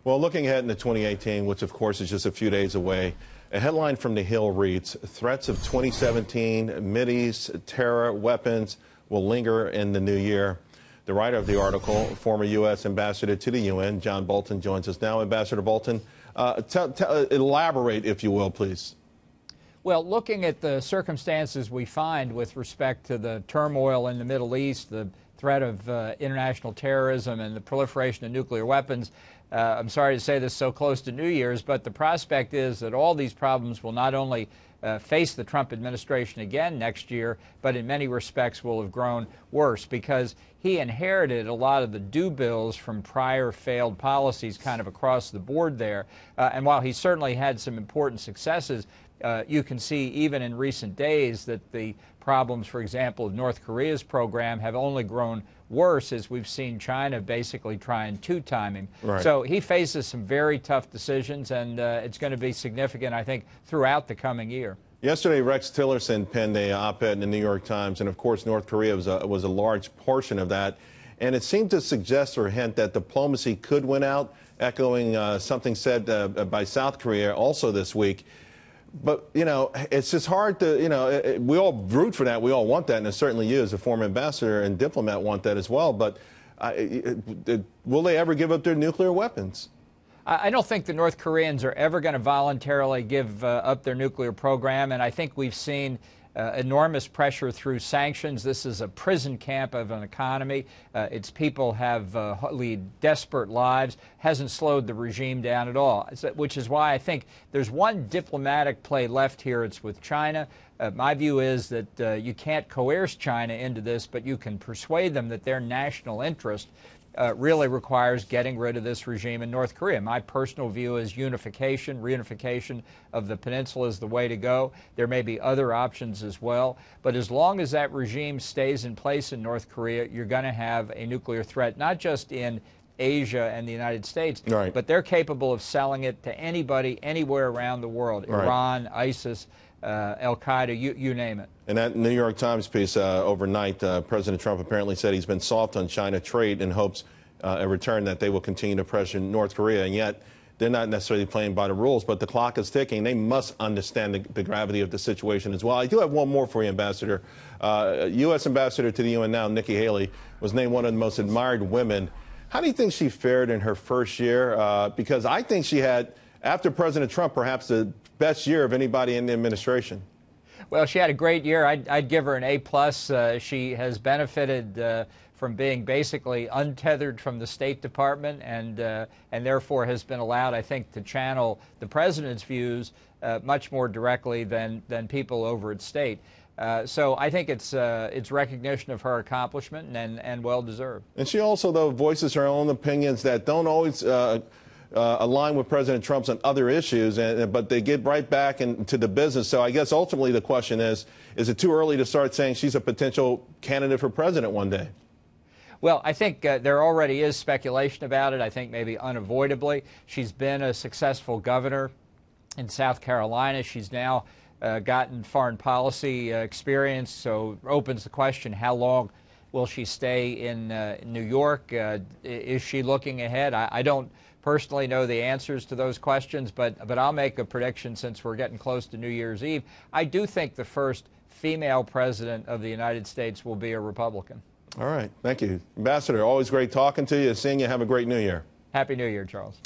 Well, looking ahead into 2018, which of course is just a few days away, a headline from the Hill reads, threats of 2017 Mideast terror weapons will linger in the new year. The writer of the article, former U.S. Ambassador to the UN, John Bolton, joins us now. Ambassador Bolton, elaborate, if you will, please. Well, looking at the circumstances we find with respect to the turmoil in the Middle East, the threat of international terrorism and the proliferation of nuclear weapons, I'm sorry to say this so close to New Year's, but the prospect is that all these problems will not only face the Trump administration again next year, but in many respects will have grown worse because he inherited a lot of the do bills from prior failed policies kind of across the board there. And while he certainly had some important successes, you can see even in recent days that the problems, for example, of North Korea's program have only grown worse as we've seen China basically try and two-time him. Right. So he faces some very tough decisions, and it's going to be significant, I think, throughout the coming year. Yesterday, Rex Tillerson penned a op-ed in the New York Times, and of course North Korea was a large portion of that. And it seemed to suggest or hint that diplomacy could win out, echoing something said by South Korea also this week. But, you know, it's just hard to, you know, we all root for that. We all want that. And certainly you as a former ambassador and diplomat want that as well. But will they ever give up their nuclear weapons? I don't think the North Koreans are ever going to voluntarily give up their nuclear program. And I think we've seen enormous pressure through sanctions. This is a prison camp of an economy. Its people have lead desperate lives. Hasn't slowed the regime down at all, which is why I think there's one diplomatic play left here. It's with China. My view is that you can't coerce China into this, but you can persuade them that their national interest really requires getting rid of this regime in North Korea. My personal view is unification, reunification of the peninsula is the way to go. There may be other options as well. But as long as that regime stays in place in North Korea, you're going to have a nuclear threat, not just in Asia and the United States, right, but they're capable of selling it to anybody, anywhere around the world, right. Iran, ISIS, Al-Qaeda, you name it. And that New York Times piece overnight, President Trump apparently said he's been soft on China trade in hopes in return that they will continue to pressure North Korea. And yet they're not necessarily playing by the rules, but the clock is ticking. They must understand the gravity of the situation as well. I do have one more for you, Ambassador. U.S. Ambassador to the UN now, Nikki Haley, was named one of the most admired women. How do you think she fared in her first year? Because I think she had, after President Trump, perhaps the best year of anybody in the administration. Well, she had a great year. I'd give her an A+. She has benefited from being basically untethered from the State Department and therefore has been allowed, I think, to channel the president's views much more directly than people over at State. So I think it's recognition of her accomplishment and well-deserved. And she also, though, voices her own opinions that don't always align with President Trump's on other issues, but they get right back into the business. So I guess ultimately the question is it too early to start saying she's a potential candidate for president one day? Well, I think there already is speculation about it. I think maybe unavoidably. She's been a successful governor in South Carolina. She's now gotten foreign policy experience, so opens the question, how long will she stay in New York? Is she looking ahead? I don't personally know the answers to those questions, but I'll make a prediction since we're getting close to New Year's Eve. I do think the first female president of the United States will be a Republican. All right. Thank you. Ambassador, always great talking to you. Seeing you. Have a great New Year. Happy New Year, Charles.